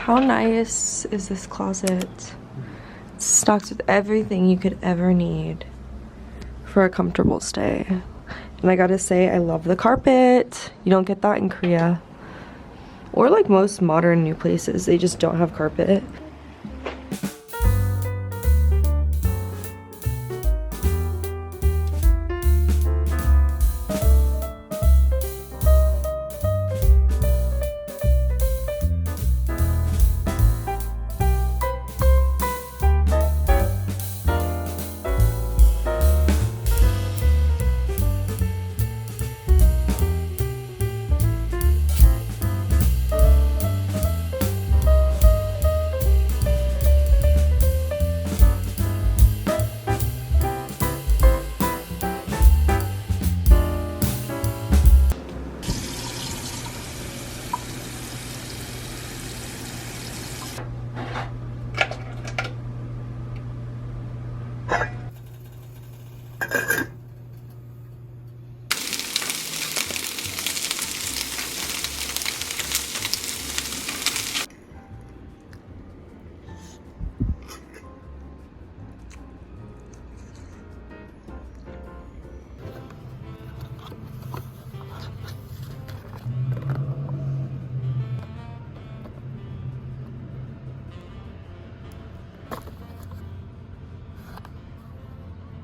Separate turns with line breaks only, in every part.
How nice is this closet? It's stocked with everything you could ever need for a comfortable stay. And I gotta say, I love the carpet. You don't get that in Korea. Or like most modern new places, they just don't have carpet.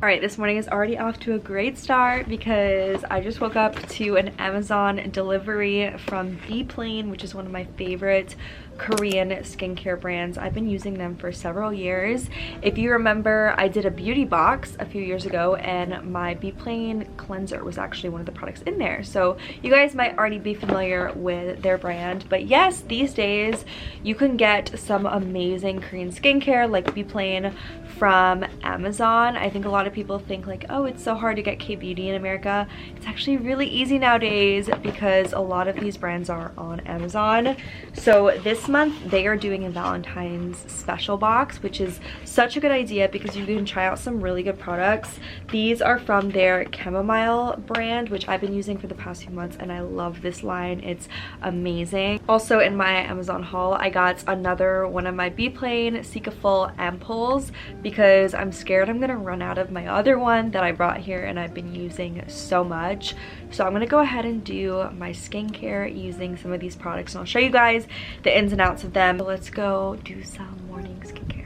Alright, this morning is already off to a great start because I just woke up to an Amazon delivery from Bplane, which is one of my favorite Korean skincare brands. I've been using them for several years. If you remember, I did a beauty box a few years ago and my Bplane cleanser was actually one of the products in there. So you guys might already be familiar with their brand. But yes, these days you can get some amazing Korean skincare like Bplane from Amazon. I think a lot of people think like, oh, it's so hard to get K-beauty in America. It's actually really easy nowadays because a lot of these brands are on Amazon. So this month they are doing a Valentine's special box, which is such a good idea because you can try out some really good products. These are from their chamomile brand, which I've been using for the past few months, and I love this line. It's amazing. Also in my Amazon haul, I got another one of my Bplane Cicafull ampoules because I'm scared I'm gonna run out of my other one that I brought here and I've been using so much. So I'm gonna go ahead and do my skincare using some of these products, and I'll show you guys the ins and outs of them. So let's go do some morning skincare.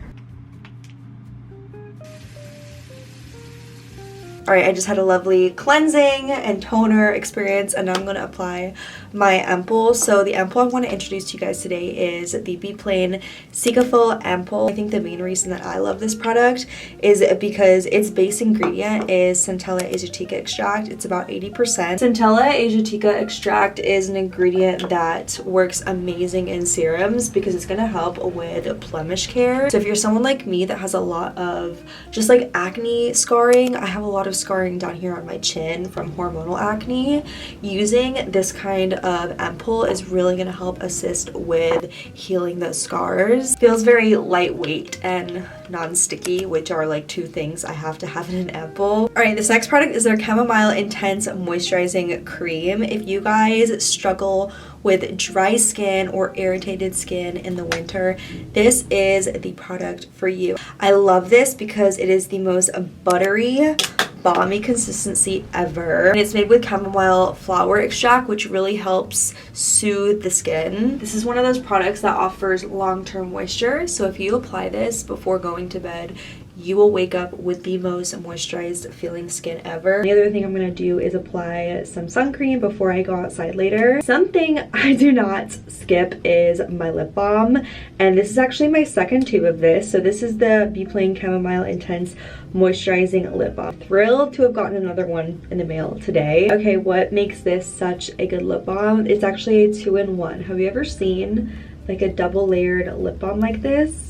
Alright, I just had a lovely cleansing and toner experience, and now I'm going to apply my ampoule. So the ampoule I want to introduce to you guys today is the Bplane Cicafull ampoule. I think the main reason that I love this product is because its base ingredient is Centella Asiatica extract. It's about 80%. Centella Asiatica extract is an ingredient that works amazing in serums because it's going to help with blemish care. So if you're someone like me that has a lot of just like acne scarring, I have a lot of scarring down here on my chin from hormonal acne. Using this kind of ampoule is really going to help assist with healing those scars. Feels very lightweight and non-sticky, which are like two things I have to have in an ampoule. Alright, this next product is their Chamomile Intense Moisturizing Cream. If you guys struggle with dry skin or irritated skin in the winter, this is the product for you. I love this because it is the most buttery, balmy consistency ever, and it's made with chamomile flower extract, which really helps soothe the skin. This is one of those products that offers long-term moisture, so if you apply this before going to bed, you will wake up with the most moisturized feeling skin ever. The other thing I'm gonna do is apply some sun cream before I go outside later. Something I do not skip is my lip balm, and this is actually my second tube of this. So this is the Bplane Chamomile Intense Moisturizing Lip Balm. Thrilled to have gotten another one in the mail today. Okay, what makes this such a good lip balm? It's actually a 2-in-1. Have you ever seen like a double layered lip balm like this?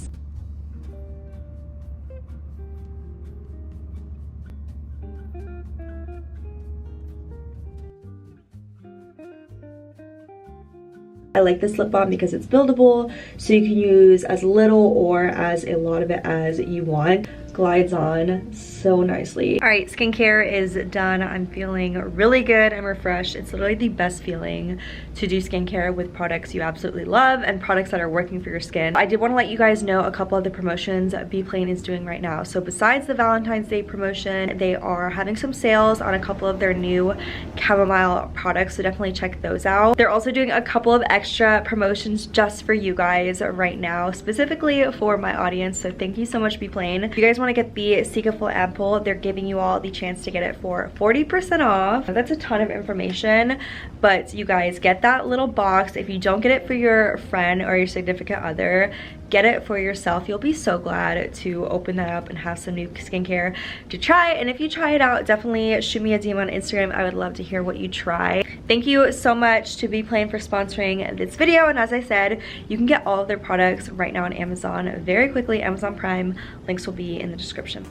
I like this lip balm because it's buildable, so you can use as little or as a lot of it as you want. Glides on so nicely. All right, skincare is done. I'm feeling really good and refreshed. It's literally the best feeling to do skincare with products you absolutely love and products that are working for your skin. I did want to let you guys know a couple of the promotions Be Plain is doing right now. So besides the Valentine's Day promotion, they are having some sales on a couple of their new chamomile products, so definitely check those out. They're also doing a couple of extra promotions just for you guys right now, specifically for my audience, so thank you so much, Be Plain. If you guys want to get the Cicafil ampoule, they're giving you all the chance to get it for 40% off. That's a ton of information, but you guys get that little box. If you don't get it for your friend or your significant other, get it for yourself. You'll be so glad to open that up and have some new skincare to try. And if you try it out, definitely shoot me a DM on Instagram. I would love to hear what you try. Thank you so much to Be Plain for sponsoring this video. And as I said, you can get all of their products right now on Amazon very quickly. Amazon Prime, links will be in the description.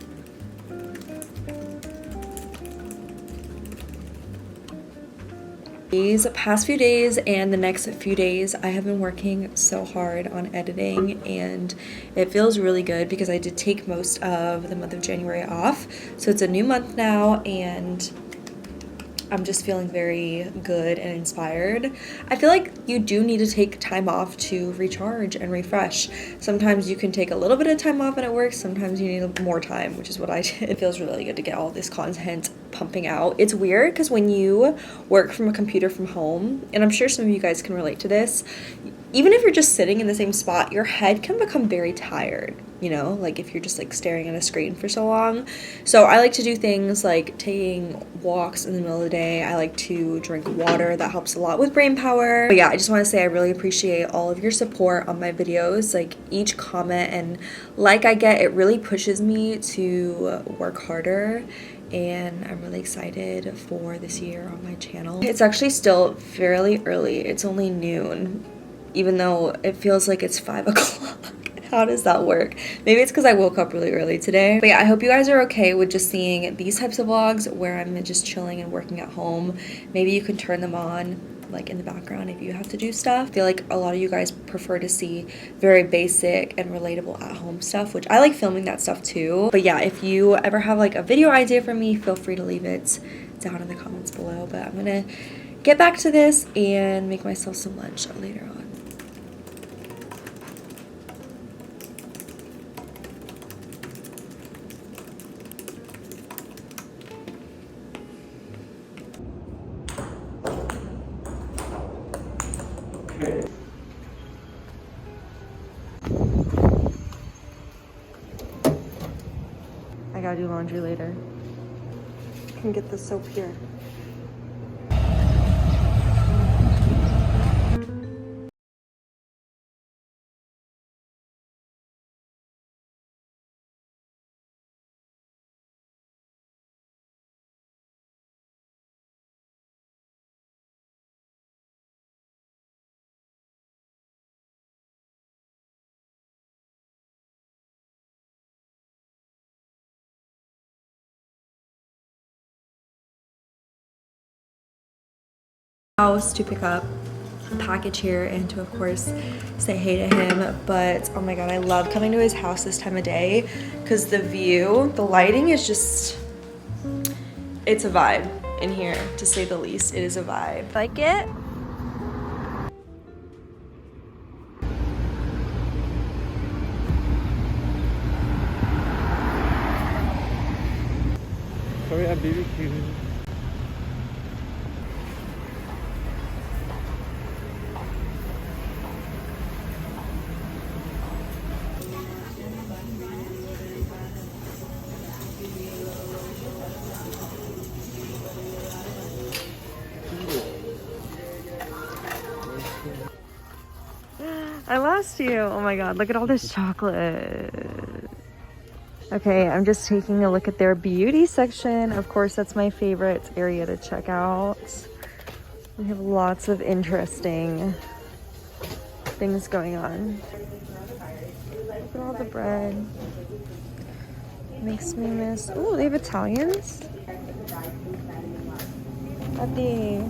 These past few days and the next few days, I have been working so hard on editing, and it feels really good because I did take most of the month of January off. So it's a new month now, and I'm just feeling very good and inspired. I feel like you do need to take time off to recharge and refresh. Sometimes you can take a little bit of time off and it works. Sometimes you need more time, which is what I did. It feels really good to get all this content pumping out. It's weird because when you work from a computer from home, and I'm sure some of you guys can relate to this, even if you're just sitting in the same spot, your head can become very tired, you know, like if you're just like staring at a screen for so long. So I like to do things like taking walks in the middle of the day. I like to drink water. That helps a lot with brain power. But yeah, I just want to say I really appreciate all of your support on my videos. Like each comment and like I get, it really pushes me to work harder. And I'm really excited for this year on my channel. It's actually still fairly early. It's only noon, even though it feels like it's 5 o'clock. How does that work? Maybe it's because I woke up really early today. But yeah, I hope you guys are okay with just seeing these types of vlogs where I'm just chilling and working at home. Maybe you can turn them on like in the background if you have to do stuff. I feel like a lot of you guys prefer to see very basic and relatable at home stuff, which I like filming that stuff too. But yeah, if you ever have like a video idea for me, feel free to leave it down in the comments below. But I'm gonna get back to this and make myself some lunch later on. I gotta do laundry later. I can get the soap here. House to pick up a package here and to of course say hey to him. But oh my god, I love coming to his house this time of day because the view, the lighting is just, it's a vibe in here, to say the least. It is a vibe. Like it?
Sorry, I'm BBQ.
I lost you. Oh my god, look at all this chocolate. Okay, I'm just taking a look at their beauty section. Of course, that's my favorite area to check out. We have lots of interesting things going on. Look at all the bread. Makes me miss. Oh, they have Italians at the